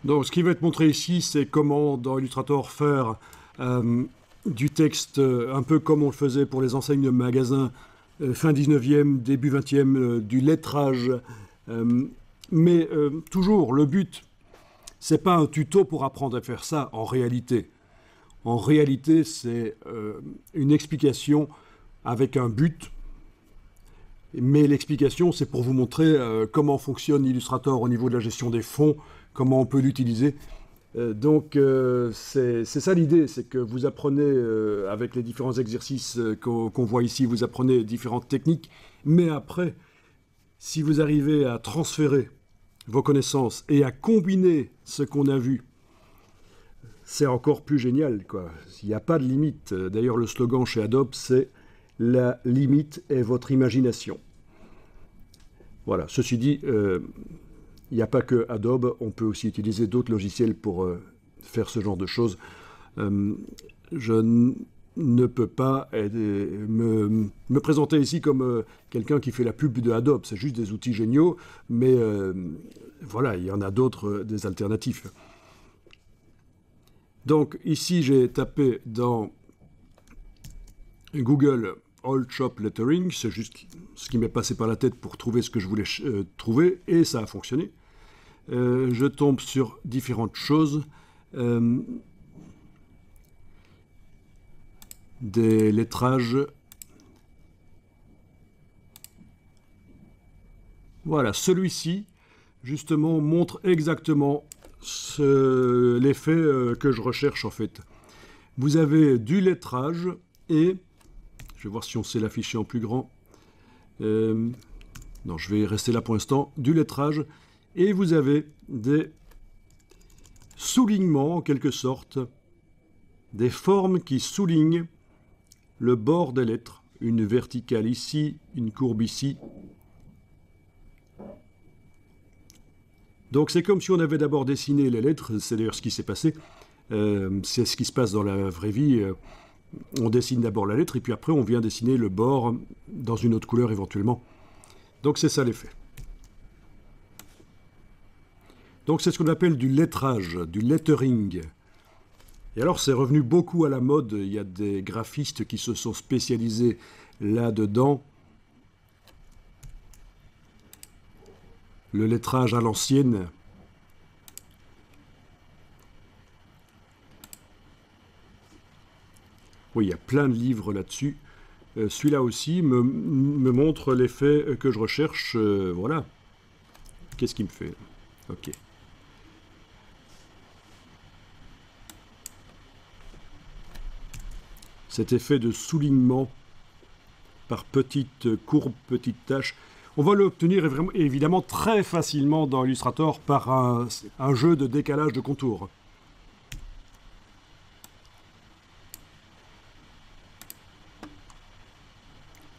Donc, ce qui va être montré ici, c'est comment dans Illustrator faire du texte un peu comme on le faisait pour les enseignes de magasins fin 19e, début 20e, du lettrage. Mais toujours, le but, c'est pas un tuto pour apprendre à faire ça en réalité. En réalité, c'est une explication avec un but. Mais l'explication, c'est pour vous montrer comment fonctionne Illustrator au niveau de la gestion des fonds, comment on peut l'utiliser. Donc, c'est ça l'idée, c'est que vous apprenez, avec les différents exercices qu'on voit ici, vous apprenez différentes techniques, mais après, si vous arrivez à transférer vos connaissances et à combiner ce qu'on a vu, c'est encore plus génial, quoi. Il n'y a pas de limite. D'ailleurs, le slogan chez Adobe, c'est « La limite est votre imagination ». Voilà, ceci dit, il n'y a pas que Adobe, on peut aussi utiliser d'autres logiciels pour faire ce genre de choses. Je ne peux pas me présenter ici comme quelqu'un qui fait la pub de Adobe. C'est juste des outils géniaux, mais voilà, il y en a d'autres, des alternatives. Donc ici, j'ai tapé dans Google Old Shop Lettering, c'est juste ce qui m'est passé par la tête pour trouver ce que je voulais trouver, et ça a fonctionné. Je tombe sur différentes choses. Des lettrages. Voilà, celui-ci, justement, montre exactement l'effet que je recherche, en fait. Vous avez du lettrage et... Je vais voir si on sait l'afficher en plus grand. Non, je vais rester là pour l'instant. Du lettrage. Et vous avez des soulignements, en quelque sorte. Des formes qui soulignent le bord des lettres. Une verticale ici, une courbe ici. Donc c'est comme si on avait d'abord dessiné les lettres. C'est d'ailleurs ce qui s'est passé. C'est ce qui se passe dans la vraie vie. On dessine d'abord la lettre et puis après on vient dessiner le bord dans une autre couleur éventuellement. Donc c'est ça l'effet. Donc c'est ce qu'on appelle du lettrage, du lettering. Et alors c'est revenu beaucoup à la mode, il y a des graphistes qui se sont spécialisés là-dedans. Le lettrage à l'ancienne. Oui, il y a plein de livres là-dessus. Celui-là aussi me montre l'effet que je recherche. Voilà. Qu'est-ce qu'il me fait? Ok. Cet effet de soulignement par petites courbes, petites taches. On va l'obtenir évidemment très facilement dans Illustrator par un jeu de décalage de contours.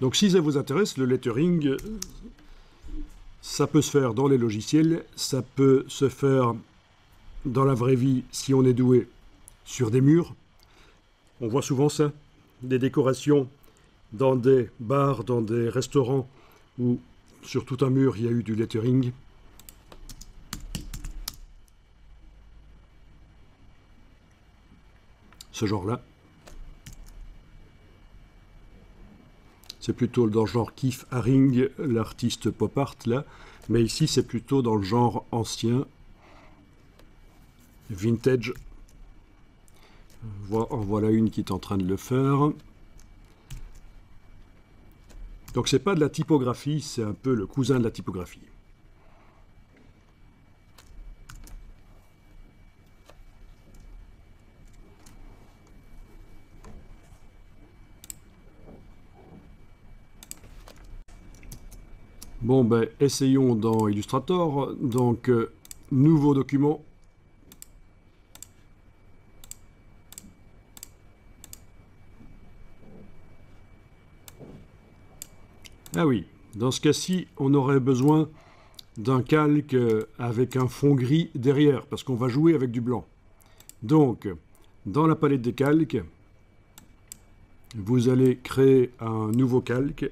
Donc si ça vous intéresse, le lettering, ça peut se faire dans les logiciels, ça peut se faire dans la vraie vie si on est doué sur des murs. On voit souvent ça, des décorations dans des bars, dans des restaurants où sur tout un mur il y a eu du lettering. Ce genre-là. C'est plutôt dans le genre Keith Haring, l'artiste pop art, là. Mais ici, c'est plutôt dans le genre ancien, vintage. En voilà une qui est en train de le faire. Donc, c'est pas de la typographie, c'est un peu le cousin de la typographie. Bon, ben, essayons dans Illustrator. Donc, nouveau document. Ah oui, dans ce cas-ci, on aurait besoin d'un calque avec un fond gris derrière, parce qu'on va jouer avec du blanc. Donc, dans la palette des calques, vous allez créer un nouveau calque.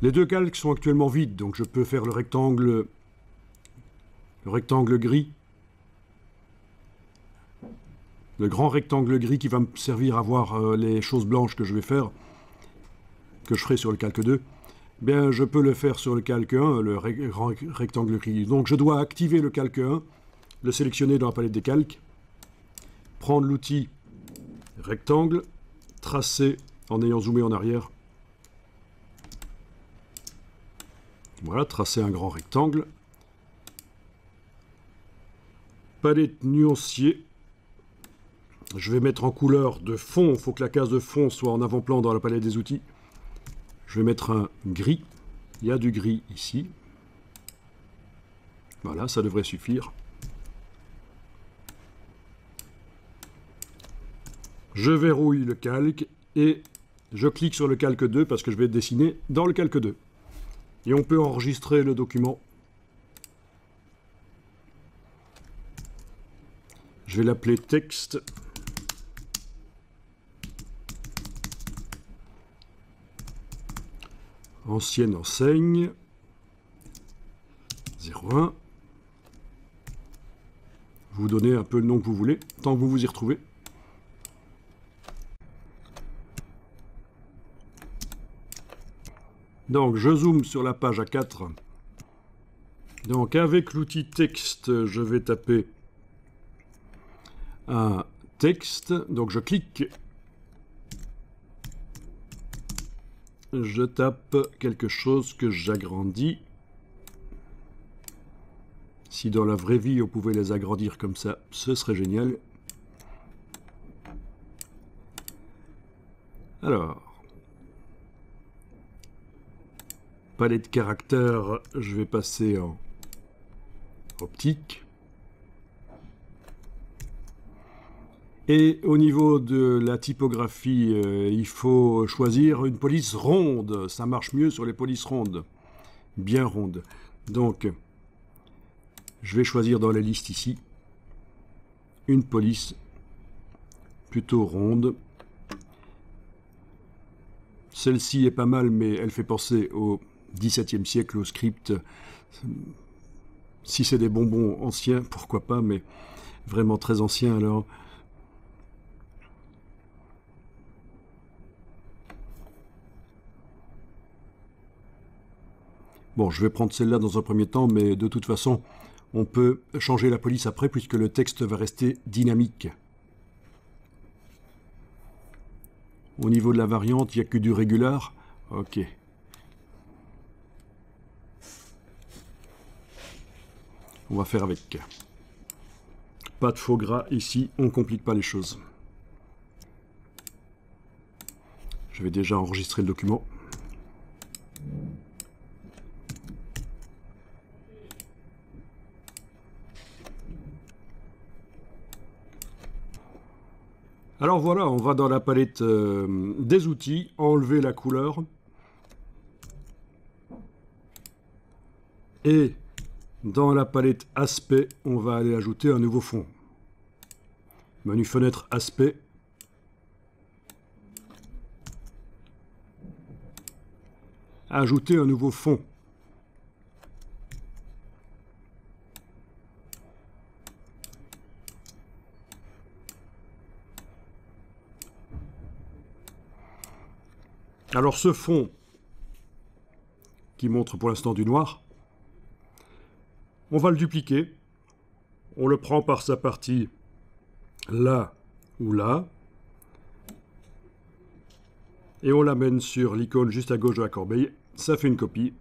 Les deux calques sont actuellement vides, donc je peux faire le rectangle gris. Le grand rectangle gris qui va me servir à voir les choses blanches que je vais faire, que je ferai sur le calque 2. Bien, je peux le faire sur le calque 1, le grand rectangle gris. Donc je dois activer le calque 1, le sélectionner dans la palette des calques, prendre l'outil rectangle, tracer en ayant zoomé en arrière. Voilà, tracer un grand rectangle. Palette nuancier. Je vais mettre en couleur de fond. Il faut que la case de fond soit en avant-plan dans la palette des outils. Je vais mettre un gris. Il y a du gris ici. Voilà, ça devrait suffire. Je verrouille le calque et je clique sur le calque 2 parce que je vais dessiner dans le calque 2. Et on peut enregistrer le document. Je vais l'appeler texte. Ancienne enseigne. 01. Vous donnez un peu le nom que vous voulez, tant que vous vous y retrouvez. Donc, je zoome sur la page A4. Donc, avec l'outil texte, je vais taper un texte. Donc, je clique. Je tape quelque chose que j'agrandis. Si dans la vraie vie, on pouvait les agrandir comme ça, ce serait génial. Alors, palette caractère, je vais passer en optique. Et au niveau de la typographie, il faut choisir une police ronde. Ça marche mieux sur les polices rondes. Bien rondes. Donc, je vais choisir dans la liste ici une police plutôt ronde. Celle-ci est pas mal, mais elle fait penser au XVIIe siècle, au script. Si c'est des bonbons anciens, pourquoi pas, mais vraiment très anciens alors. Bon, je vais prendre celle-là dans un premier temps, mais de toute façon, on peut changer la police après puisque le texte va rester dynamique. Au niveau de la variante, il n'y a que du régular. Ok. On va faire avec. Pas de faux gras ici, on ne complique pas les choses. Je vais déjà enregistrer le document. Alors voilà, on va dans la palette des outils, enlever la couleur. Et dans la palette aspect, on va aller ajouter un nouveau fond. Menu fenêtre aspect. Ajouter un nouveau fond. Alors ce fond, qui montre pour l'instant du noir, on va le dupliquer. On le prend par sa partie là ou là. Et on l'amène sur l'icône juste à gauche de la corbeille. Ça fait une copie.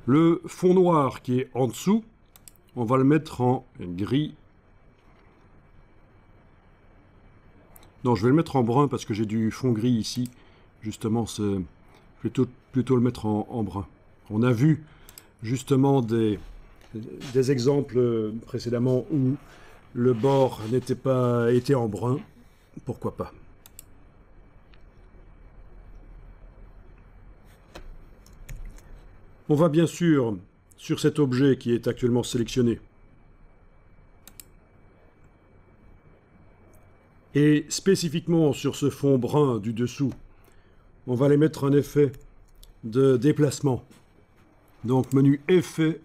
Le fond noir qui est en dessous, on va le mettre en gris. Non, je vais le mettre en brun parce que j'ai du fond gris ici. Justement, je vais plutôt le mettre en brun. On a vu justement des exemples précédemment où le bord était en brun. Pourquoi pas? On va bien sûr sur cet objet qui est actuellement sélectionné Et spécifiquement sur ce fond brun du dessous, on va aller mettre un effet de déplacement. Donc menu Effet,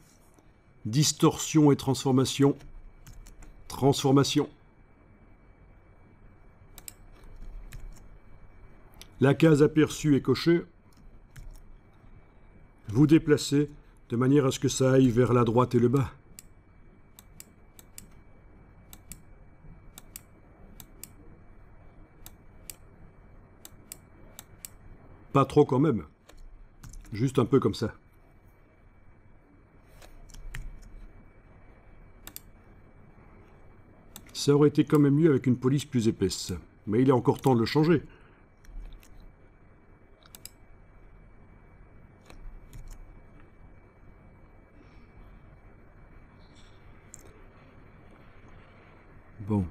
Distorsion et Transformation. Transformation. La case aperçue est cochée. Vous déplacez de manière à ce que ça aille vers la droite et le bas. Pas trop quand même. Juste un peu comme ça. Ça aurait été quand même mieux avec une police plus épaisse. Mais il est encore temps de le changer. Bon.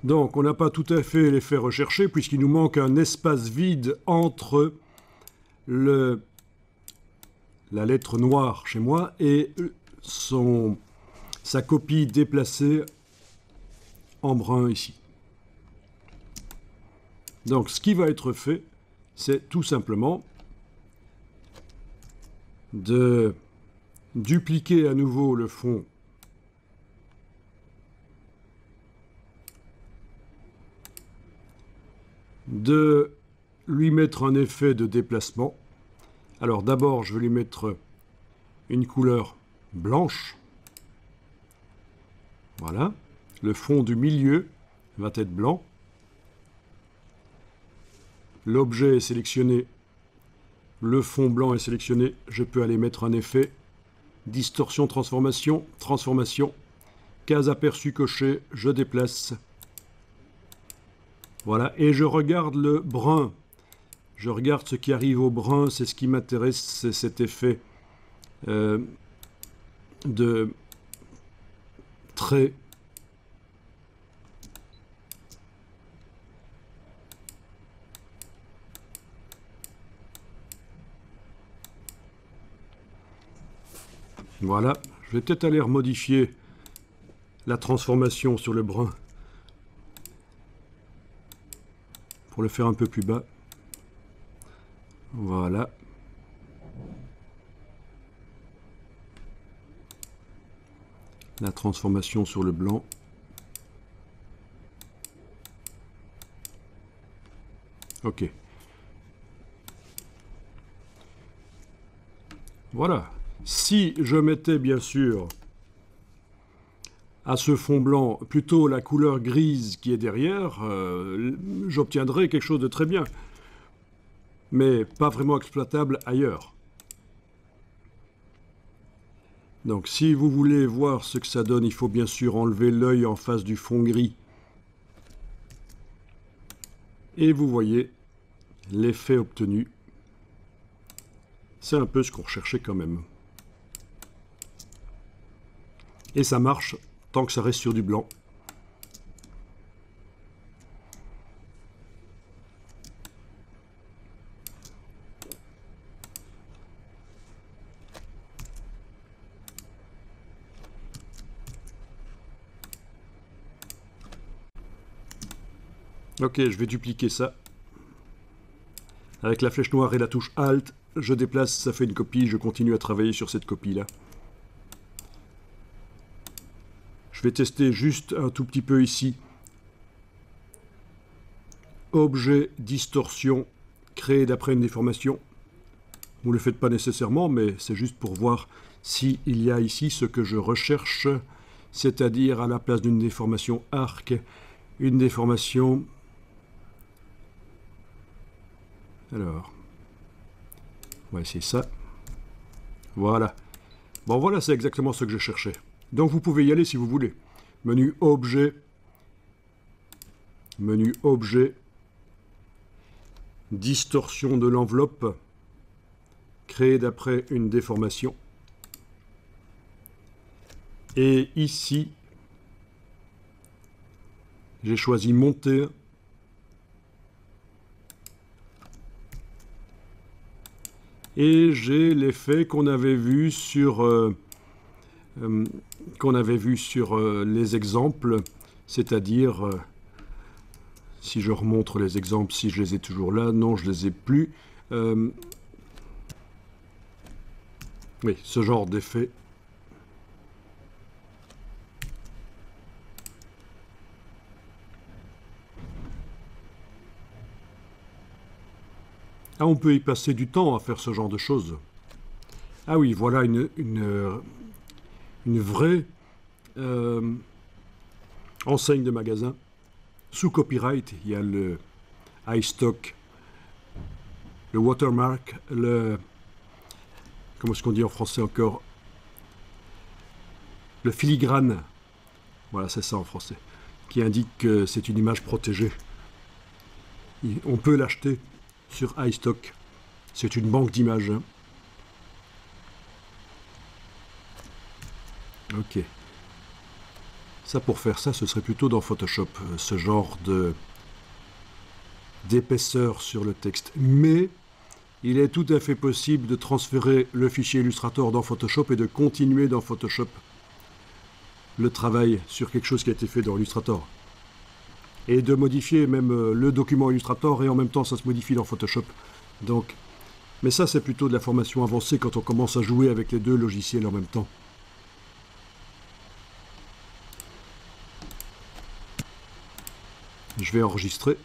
Donc, on n'a pas tout à fait l'effet recherché, puisqu'il nous manque un espace vide entre la lettre noire chez moi et sa copie déplacée en brun ici. Donc, ce qui va être fait, c'est tout simplement de dupliquer à nouveau le fond de lui mettre un effet de déplacement. Alors d'abord, je vais lui mettre une couleur blanche. Voilà. Le fond du milieu va être blanc. L'objet est sélectionné. Le fond blanc est sélectionné. Je peux aller mettre un effet. Distorsion, transformation, transformation. Case aperçue cochée, je déplace. Voilà, et je regarde le brun. Je regarde ce qui arrive au brun, c'est ce qui m'intéresse, c'est cet effet de trait. Voilà, je vais peut-être aller remodifier la transformation sur le brun pour le faire un peu plus bas. Voilà. La transformation sur le blanc. Ok. Voilà. Si je mettais bien sûr à ce fond blanc plutôt la couleur grise qui est derrière, j'obtiendrais quelque chose de très bien. Mais pas vraiment exploitable ailleurs. Donc si vous voulez voir ce que ça donne, il faut bien sûr enlever l'œil en face du fond gris. Et vous voyez l'effet obtenu. C'est un peu ce qu'on recherchait quand même. Et ça marche tant que ça reste sur du blanc. Ok, je vais dupliquer ça. Avec la flèche noire et la touche Alt, je déplace, ça fait une copie, je continue à travailler sur cette copie-là. Je vais tester juste un tout petit peu ici. Objet, distorsion, créé d'après une déformation. Vous ne le faites pas nécessairement, mais c'est juste pour voir s'il y a ici ce que je recherche, c'est-à-dire à la place d'une déformation arc, une déformation... Alors, on va essayer ça. Voilà. Bon, voilà, c'est exactement ce que je cherchais. Donc, vous pouvez y aller si vous voulez. Menu Objet. Menu Objet. Distorsion de l'enveloppe. créé d'après une déformation. Et ici, j'ai choisi monter. Et j'ai l'effet qu'on avait vu sur, les exemples, c'est-à-dire, si je remontre les exemples, si je les ai toujours là, non, je les ai plus. Oui, ce genre d'effet. Ah, on peut y passer du temps à faire ce genre de choses. Ah oui, voilà une vraie enseigne de magasin. Sous copyright, il y a le iStock, le watermark, comment est-ce qu'on dit en français encore? Le filigrane. Voilà, c'est ça en français. Qui indique que c'est une image protégée. On peut l'acheter sur iStock. C'est une banque d'images. Hein. Ok. Ça, pour faire ça, ce serait plutôt dans Photoshop, ce genre d'épaisseur sur le texte. Mais il est tout à fait possible de transférer le fichier Illustrator dans Photoshop et de continuer dans Photoshop le travail sur quelque chose qui a été fait dans Illustrator. Et de modifier même le document Illustrator et en même temps ça se modifie dans Photoshop. Donc, mais ça c'est plutôt de la formation avancée quand on commence à jouer avec les deux logiciels en même temps. Je vais enregistrer.